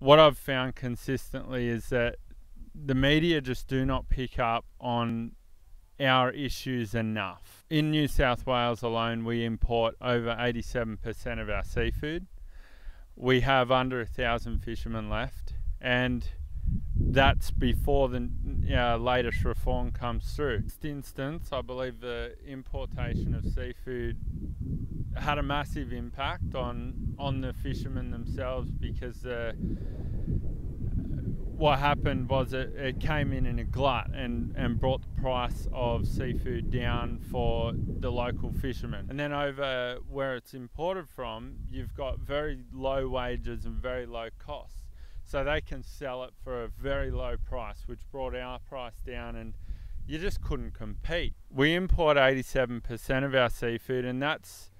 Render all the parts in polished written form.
What I've found consistently is that the media just do not pick up on our issues enough. In New South Wales alone, we import over 87% of our seafood. We have under 1,000 fishermen left, and that's before the latest reform comes through. In this instance, I believe the importation of seafood had a massive impact on the fishermen themselves, because what happened was it came in a glut and brought the price of seafood down for the local fishermen. And then over where it's imported from, you've got very low wages and very low costs. So they can sell it for a very low price, which brought our price down, and you just couldn't compete. We import 87% of our seafood, and that's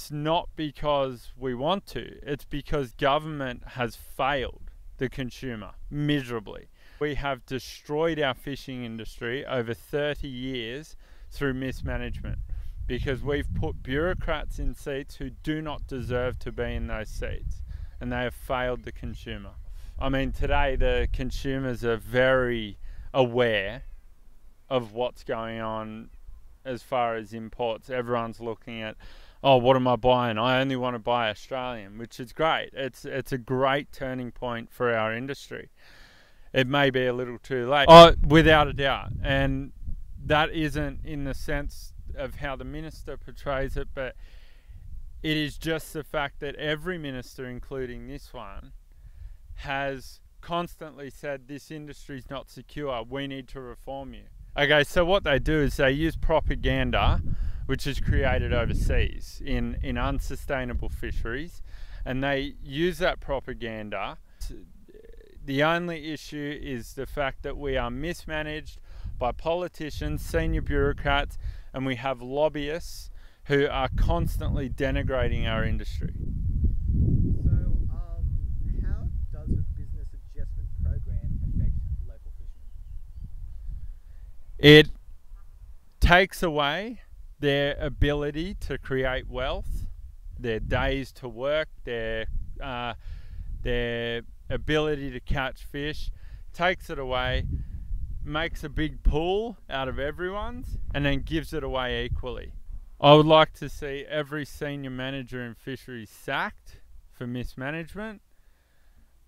not because we want to. It's because government has failed the consumer miserably. We have destroyed our fishing industry over 30 years through mismanagement, because we've put bureaucrats in seats who do not deserve to be in those seats, and they have failed the consumer. I mean, today the consumers are very aware of what's going on as far as imports. Everyone's looking at, oh, what am I buying? I only want to buy Australian, which is great. It's a great turning point for our industry. It may be a little too late. Oh, without a doubt. And that isn't in the sense of how the minister portrays it, but it is just the fact that every minister, including this one, has constantly said this industry is not secure, we need to reform you. Okay, so what they do is they use propaganda, which is created overseas in unsustainable fisheries, and they use that propaganda. The only issue is the fact that we are mismanaged by politicians, senior bureaucrats, and we have lobbyists who are constantly denigrating our industry. So, how does a business adjustment program affect local fishermen? It takes away their ability to create wealth, their days to work, their ability to catch fish, takes it away, makes a big pool out of everyone's, and then gives it away equally. I would like to see every senior manager in fisheries sacked for mismanagement.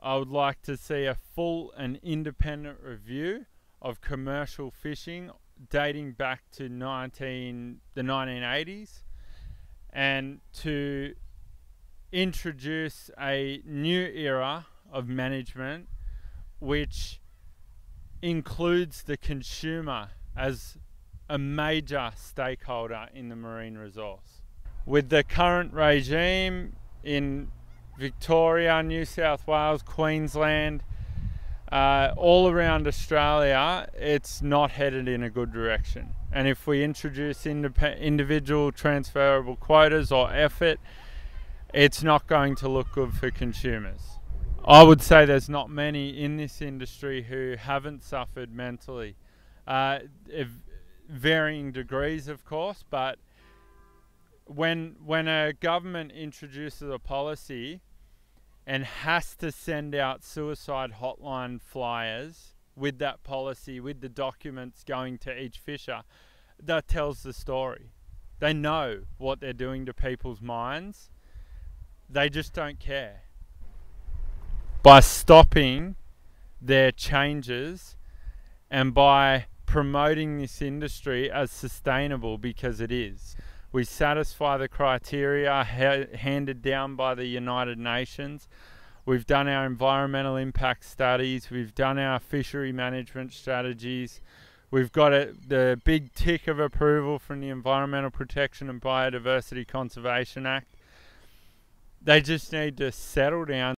I would like to see a full and independent review of commercial fishing dating back to the 1980s, and to introduce a new era of management which includes the consumer as a major stakeholder in the marine resource. With the current regime in Victoria, New South Wales, Queensland, all around Australia, it's not headed in a good direction. And if we introduce individual transferable quotas or effort, it's not going to look good for consumers. I would say there's not many in this industry who haven't suffered mentally. Varying degrees, of course, but when a government introduces a policy and has to send out suicide hotline flyers with that policy, with the documents going to each fisher, that tells the story. They know what they're doing to people's minds. They just don't care. By stopping their changes and by promoting this industry as sustainable, because it is. We satisfy the criteria handed down by the United Nations. We've done our environmental impact studies. We've done our fishery management strategies. We've got the big tick of approval from the Environmental Protection and Biodiversity Conservation Act. They just need to settle down.